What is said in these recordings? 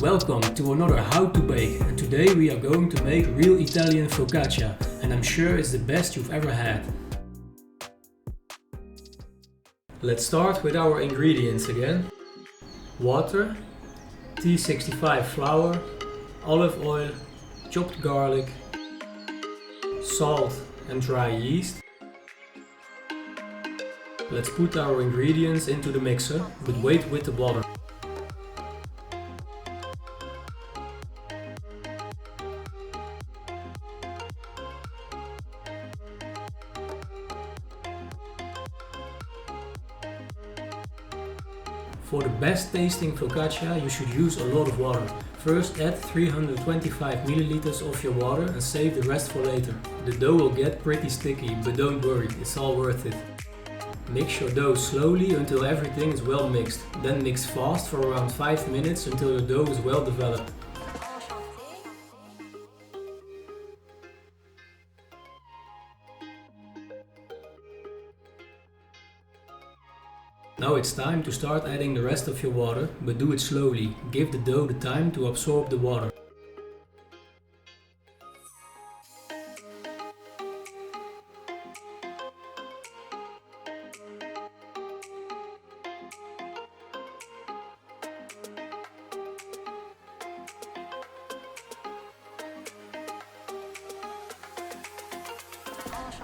Welcome to another how to bake, and today we are going to make real Italian focaccia, and I'm sure it's the best you've ever had. Let's start with our ingredients again. Water, T65 flour, olive oil, chopped garlic, salt and dry yeast. Let's put our ingredients into the mixer, but wait with the water. For the best tasting focaccia you should use a lot of water. First add 325 milliliters of your water and save the rest for later. The dough will get pretty sticky, but don't worry, it's all worth it. Mix your dough slowly until everything is well mixed. Then mix fast for around 5 minutes until your dough is well developed. Now it's time to start adding the rest of your water, but do it slowly. Give the dough the time to absorb the water.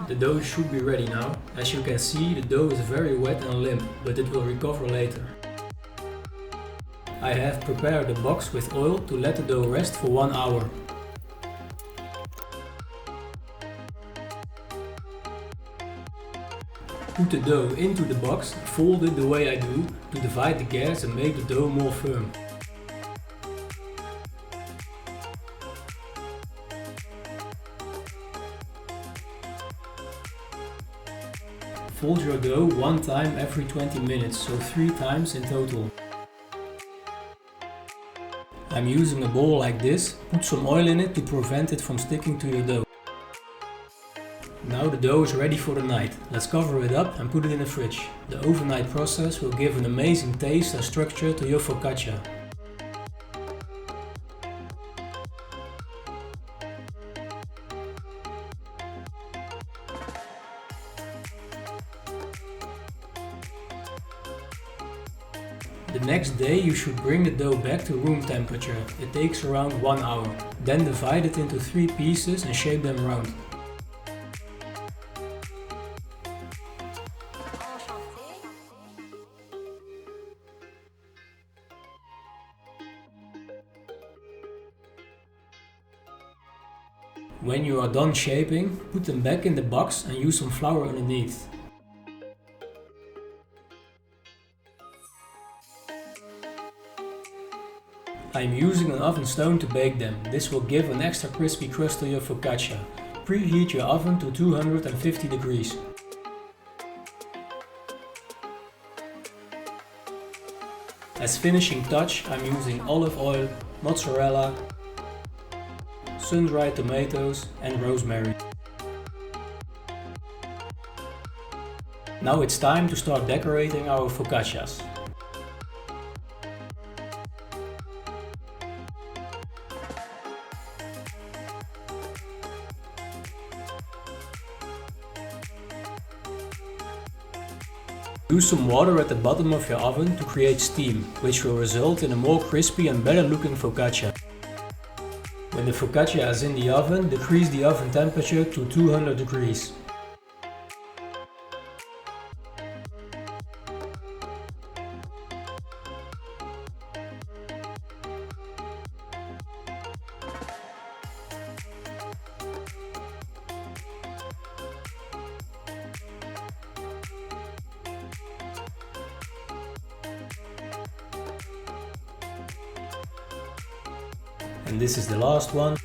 The dough should be ready now. As you can see, the dough is very wet and limp, but it will recover later. I have prepared a box with oil to let the dough rest for 1 hour. Put the dough into the box, fold it the way I do, to divide the gas and make the dough more firm. Fold your dough 1 time every 20 minutes, so 3 times in total. I'm using a bowl like this. Put some oil in it to prevent it from sticking to your dough. Now the dough is ready for the night. Let's cover it up and put it in the fridge. The overnight process will give an amazing taste and structure to your focaccia. The next day you should bring the dough back to room temperature. It takes around 1 hour. Then divide it into 3 pieces and shape them round. When you are done shaping, put them back in the box and use some flour underneath. I am using an oven stone to bake them. This will give an extra crispy crust to your focaccia. Preheat your oven to 250 degrees. As finishing touch, I'm using olive oil, mozzarella, sun-dried tomatoes and rosemary. Now it's time to start decorating our focaccias. Use some water at the bottom of your oven to create steam, which will result in a more crispy and better looking focaccia. When the focaccia is in the oven, decrease the oven temperature to 200 degrees. And this is the last one.